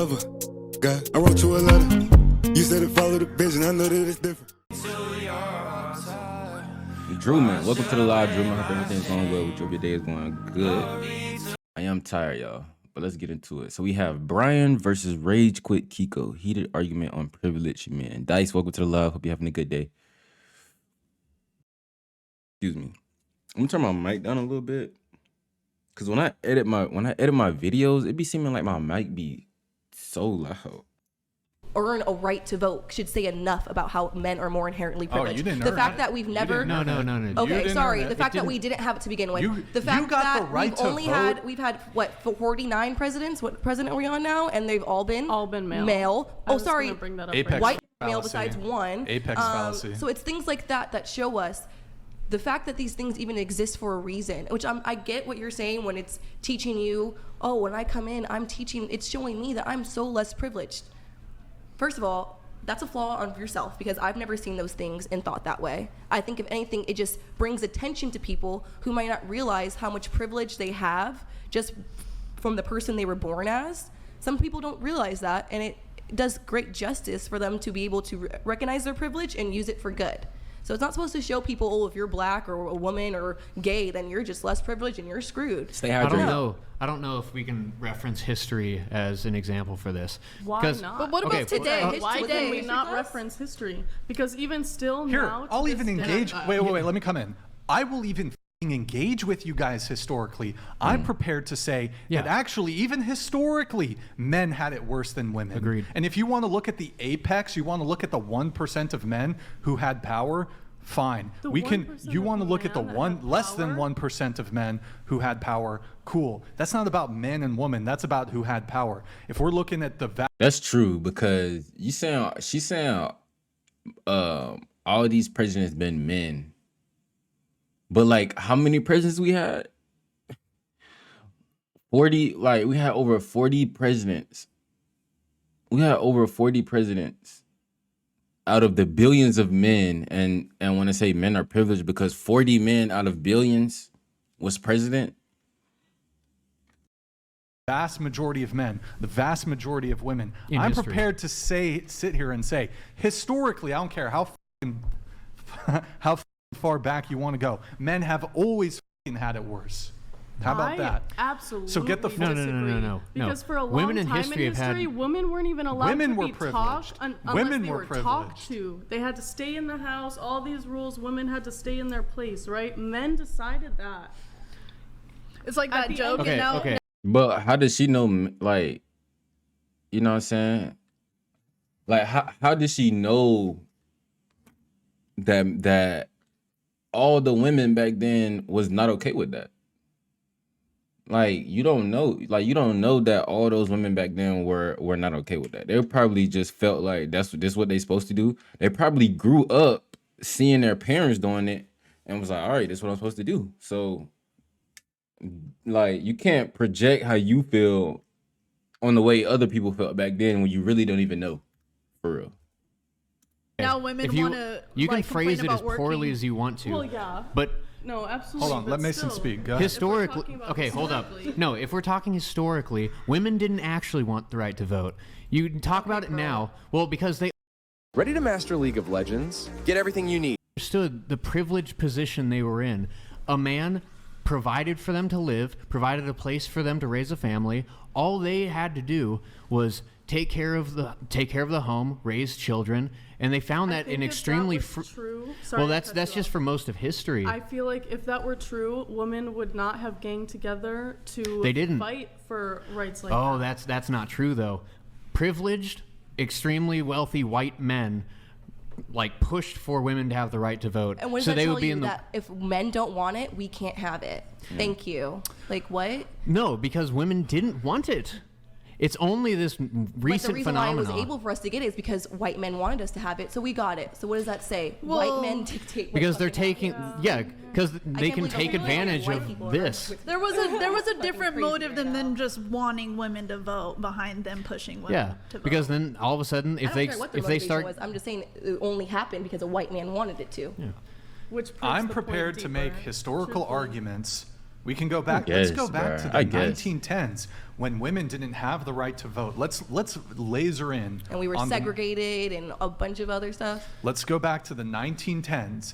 lover. God, I wrote you a letter. You said it followed the vision. I know that it's different. Drew, man, welcome to the live, Drew. I hope everything's going well with you. Your day is going good. I am tired, y'all, but let's get into it. So we have Brian versus Rage Quit Keeko. Heated argument on privilege, man. Dice, welcome to the live. Hope you're having a good day. Excuse me. I'm gonna turn my mic down a little bit, cause when I edit my videos, it be seeming like my mic be so loud. Earn a right to vote should say enough about how men are more inherently privileged. The fact that we've never No. Okay, sorry. The fact that we didn't have it to begin with. The fact that we've had what 49 presidents. What president are we on now? And they've all been male. Oh, sorry. White male besides one. Apex fallacy. So it's things like that that show us the fact that these things even exist for a reason, which I get what you're saying when it's teaching you, oh, when I come in, I'm teaching, it's showing me that I'm so less privileged. First of all, that's a flaw on yourself, because I've never seen those things and thought that way. I think if anything, it just brings attention to people who might not realize how much privilege they have just from the person they were born as. Some people don't realize that, and it does great justice for them to be able to recognize their privilege and use it for good. So it's not supposed to show people, oh, if you're black or a woman or gay, then you're just less privileged and you're screwed. Stay hydrated. I don't know if we can reference history as an example for this. Why not? But what about today? Why can we not reference history? Because even still now... I'll even engage... Wait, let me come in. I will even engage with you guys historically. I'm prepared to say that actually, even historically, men had it worse than women. Agreed. And if you want to look at the apex, you want to look at the 1% of men who had power, fine. You want to look at the less than 1% of men who had power, cool. That's not about men and women. That's about who had power. If we're looking at the... That's true, because she's saying all these presidents been men. But like, how many presidents we had? 40, like we had over 40 presidents. We had over 40 presidents out of the billions of men. And when I say men are privileged, because 40 men out of billions was president. Vast majority of men, the vast majority of women. I'm prepared to sit here and say, historically, I don't care how far back you want to go, men have always had it worse. How about that? Absolutely. So get the no. Because for a long time in history, women weren't even allowed to be talked unless they were talked to. They had to stay in the house. All these rules, women had to stay in their place, right? Men decided that. It's like that joke, okay, you know? Okay. But how does she know, like, you know what I'm saying? Like, how does she know that all the women back then was not okay with that? Like, you don't know that all those women back then were not okay with that. They probably just felt like this what they supposed to do. They probably grew up seeing their parents doing it and was like, all right, this is what I'm supposed to do. So like, you can't project how you feel on the way other people felt back then when you really don't even know, for real. Now women want to. You can phrase it as poorly as you want to. Well, yeah. But no, absolutely. Hold on, let Mason speak. Go ahead. Historically, okay, hold up. No, if we're talking historically, women didn't actually want the right to vote. You talk about it now, well, because they ready to master League of Legends. Get everything you need. Understood the privileged position they were in. A man provided for them to live, provided a place for them to raise a family. All they had to do was take care of the home, raise children, and they found that an extremely true. Well, that's just for most of history. I feel like if that were true, women would not have ganged together to fight for rights like that. Oh, that's not true though. Privileged, extremely wealthy white men like pushed for women to have the right to vote. And what does so that they tell would be you in the that if men don't want it, we can't have it? Thank you. Like what? No, because women didn't want it. It's only this recent phenomenon. But the reason why it was able for us to get it is because white men wanted us to have it, so we got it. So what does that say? Well, white men dictate. Because they're taking, because they can take advantage of this. There was a different motive than them just wanting women to vote behind them pushing women to vote. Because then all of a sudden, if they start, I'm just saying it only happened because a white man wanted it to. I'm prepared to make historical arguments We can go back. Yes, Let's go back to I the guess. 1910s when women didn't have the right to vote. Let's laser in. And we were segregated and a bunch of other stuff. Let's go back to the 1910s.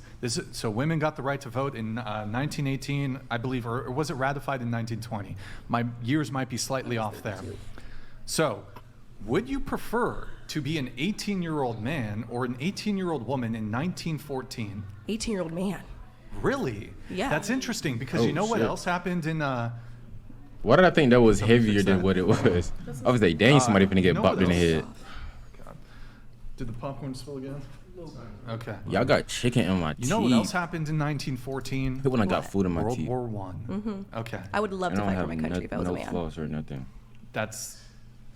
So women got the right to vote in 1918, I believe, or was it ratified in 1920? My years might be slightly off there. So, would you prefer to be an 18-year-old man or an 18-year-old woman in 1914? 18-year-old man. Really? Yeah. That's interesting because you know what else happened in Why did I think that was heavier than what it was? I was like, dang, somebody finna get bopped in the head. God. Did the popcorn spill again? Okay. Y'all got chicken in my teeth. You know what else happened in 1914? When I got food in my World teeth. War One. Okay. I would love I to don't fight for have my country if I was a no man. flaws or nothing. That's.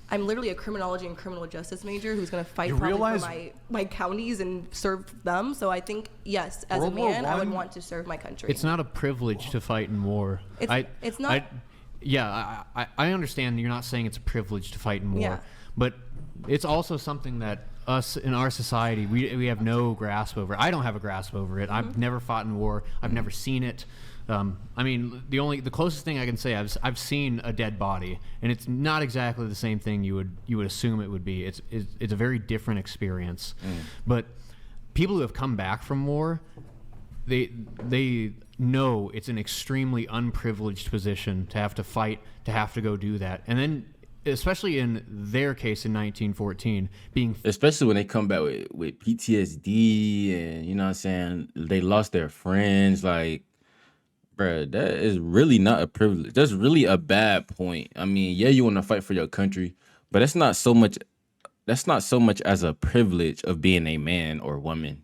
I'm literally a criminology and criminal justice major who's going to fight You probably realize- for my counties and serve them. So I think, yes, as World a War man, I would One- want to serve my country. It's not a privilege to fight in war. It's not. I understand you're not saying it's a privilege to fight in war, Yeah. but it's also something that us in our society we have no grasp over. I don't have a grasp over it. I've never fought in war. I've never seen it. I mean, the closest thing I can say I've seen a dead body, and it's not exactly the same thing you would assume it would be. It's a very different experience. But people who have come back from war, they know it's an extremely unprivileged position to have to fight, to have to go do that, and then especially in their case in 1914, especially when they come back with PTSD and you know what I'm saying, they lost their friends, like, bruh, that is really not a privilege. That's really a bad point. I mean, yeah, you want to fight for your country, but that's not so much as a privilege of being a man or woman.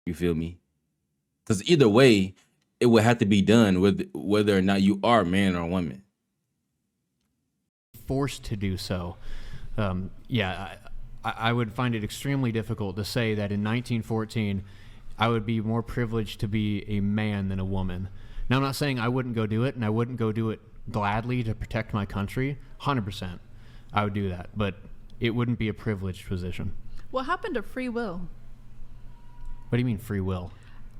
You feel me? Because either way, it would have to be done with whether or not you are a man or woman. forced to do so. I would find it extremely difficult to say that in 1914 I would be more privileged to be a man than a woman. Now, I'm not saying I wouldn't go do it, and I wouldn't go do it gladly to protect my country. 100%, I would do that, but it wouldn't be a privileged position. What happened to free will? What do you mean free will?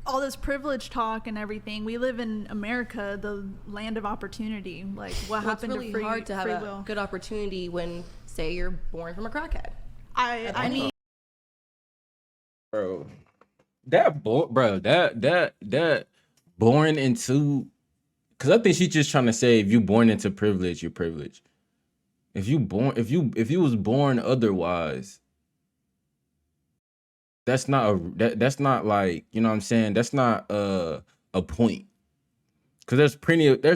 All this privilege talk and everything. We live in America, the land of opportunity. Like, what happened It's really to free, hard to have free a will? good opportunity when, say, you're born from a crackhead. I mean, Bro, that born into, because I think she's just trying to say if you born into privilege, you're privileged. If you was born otherwise, that's not like, you know what I'm saying, that's not a point. Because there's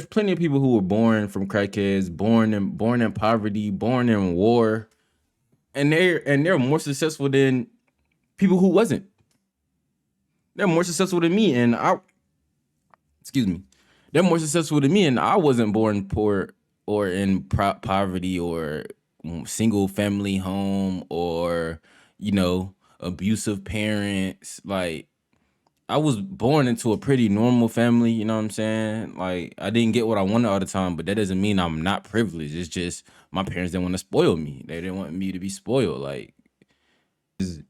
plenty of people who were born from crackheads, born in poverty, born in war, and they're more successful than people who wasn't. They're more successful than me, and they're more successful than me, and I wasn't born poor or in poverty or single family home or, you know, abusive parents. Like, I was born into a pretty normal family, you know what I'm saying? Like, I didn't get what I wanted all the time, but that doesn't mean I'm not privileged. It's just my parents didn't want to spoil me. They didn't want me to be spoiled. Like,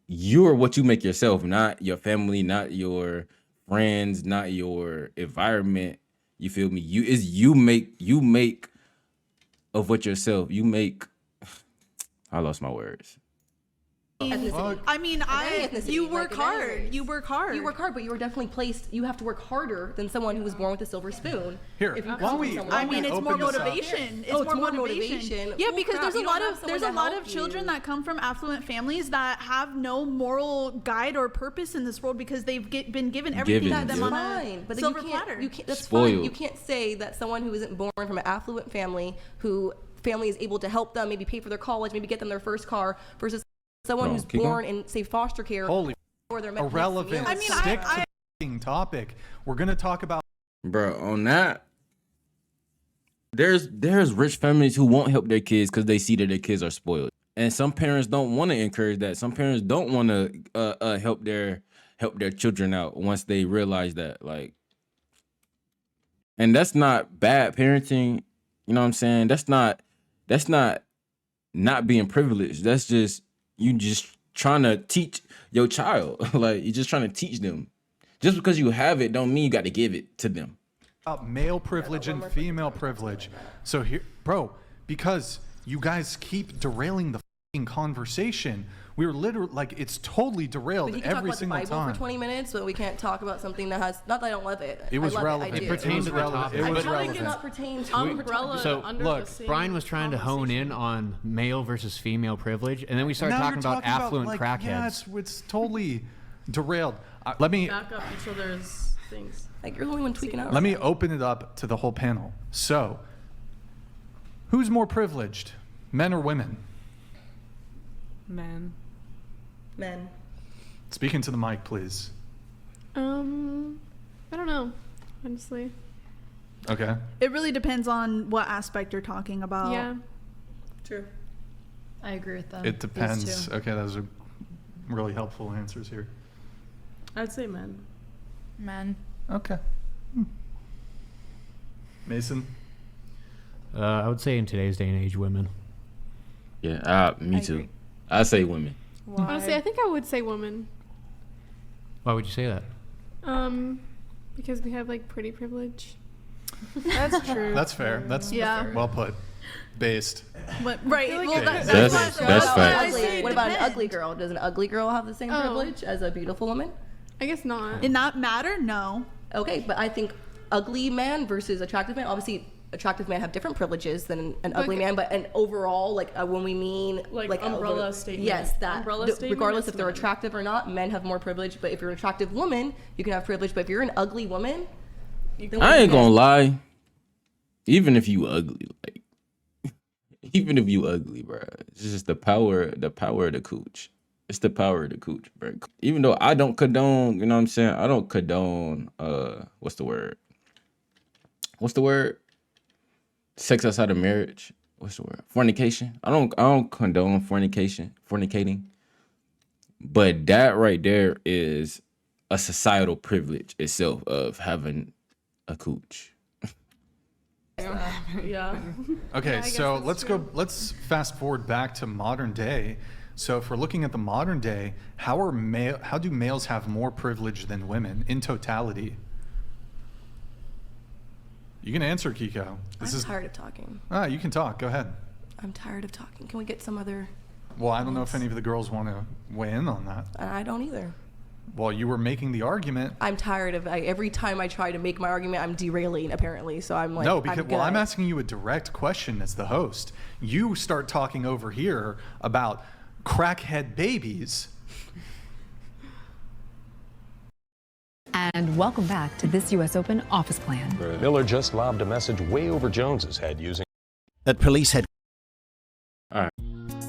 you're what you make yourself, not your family, not your friends, not your environment. You feel me? You make of what yourself. You make. I lost my words. Ethnicity. I mean, Ethnicity, you like, work in hard. anyways. You work hard. You work hard, but you were definitely placed. You have to work harder than someone who was born with a silver spoon. Here, If you why come don't we- from someone why I don't we mean, it's open more this up? motivation. Oh, it's more motivation. Yeah, Well, because crap, there's a you don't lot have of someone there's a to lot help of children you. that come from affluent families that have no moral guide or purpose in this world because they've been given everything to Given, them yeah. on Fine, a but then silver you can't, platter. You can't, that's Spoiled. fine. You can't say that someone who isn't born from an affluent family, who family is able to help them, maybe pay for their college, maybe get them their first car, versus someone who's Keep born going. in, say, foster care. Holy or they're meant irrelevant. I mean, Stick I- to the f***ing topic. We're gonna talk about. Bro, on that, there's rich families who won't help their kids because they see that their kids are spoiled, and some parents don't want to encourage that. Some parents don't want to help their children out once they realize that, like, and that's not bad parenting. You know what I'm saying? That's not being privileged. That's just you just trying to teach your child. Like, you're just trying to teach them. Just because you have it don't mean you got to give it to them. about male privilege and female privilege. So here, bro, because you guys keep derailing the fucking conversation. We're literally like, it's totally derailed every single time. We can talk about the Bible for 20 minutes, but we can't talk about something that has, not that I don't love it. It was relevant. It pertained to the topic. It was How relevant. it cannot pertain to umbrella So under look, the same Brian was trying to hone in on male versus female privilege, and then we started Now talking you're about affluent like, crackheads. Yeah, it's totally derailed. Let me back up each other's things. Like, you're the only one tweaking out. let me open it up to the whole panel. So, who's more privileged, men or women? Men. Men. Speaking to the mic, please. I don't know, honestly. Okay. It really depends on what aspect you're talking about. Yeah. True. I agree with them. It these depends. two. Okay, those are really helpful answers here. I'd say men. Men. Okay. Mason? I would say in today's day and age, women. Yeah, me too. agree. I say women. Why? Honestly, I think I would say women. Why would you say that? Because we have like pretty privilege. That's true. That's fair. That's well put. Based. Right. like Well, it- That's facts. What about an ugly girl? Does an ugly girl have the same privilege as a beautiful woman? I guess not. Did not matter? No. Okay, but I think ugly man versus attractive man, obviously attractive men have different privileges than an ugly man, but an overall, like when we mean Like umbrella statement. yes, that Umbrella statement, regardless that's if they're men. attractive or not, men have more privilege. But if you're an attractive woman, you can have privilege. But if you're an ugly woman, then I ain't gonna lie. Even if you ugly, like, even if you ugly, bro, it's just the power of the cooch. It's the power of the cooch, bro. Even though I don't condone, you know what I'm saying? I don't condone, what's the word? Sex outside of marriage. What's the word? Fornication. I don't condone fornicating. But that right there is a societal privilege itself of having a cooch. Yeah. Okay, guess so that's let's fast forward back to modern day. So if we're looking at the modern day, how do males have more privilege than women in totality? You can answer, Keeko. I'm tired of talking. You can talk. Go ahead. I'm tired of talking. Can we get some other? Well, I don't know if any of the girls want to weigh in on that. I don't either. Well, you were making the argument. I'm tired of every time I try to make my argument, I'm derailing apparently. So I'm like, No, because I'm I'm asking you a direct question as the host. You start talking over here about crackhead babies. And welcome back to this U.S. Open office plan. Miller just lobbed a message way over Jones's head using at police head. All right.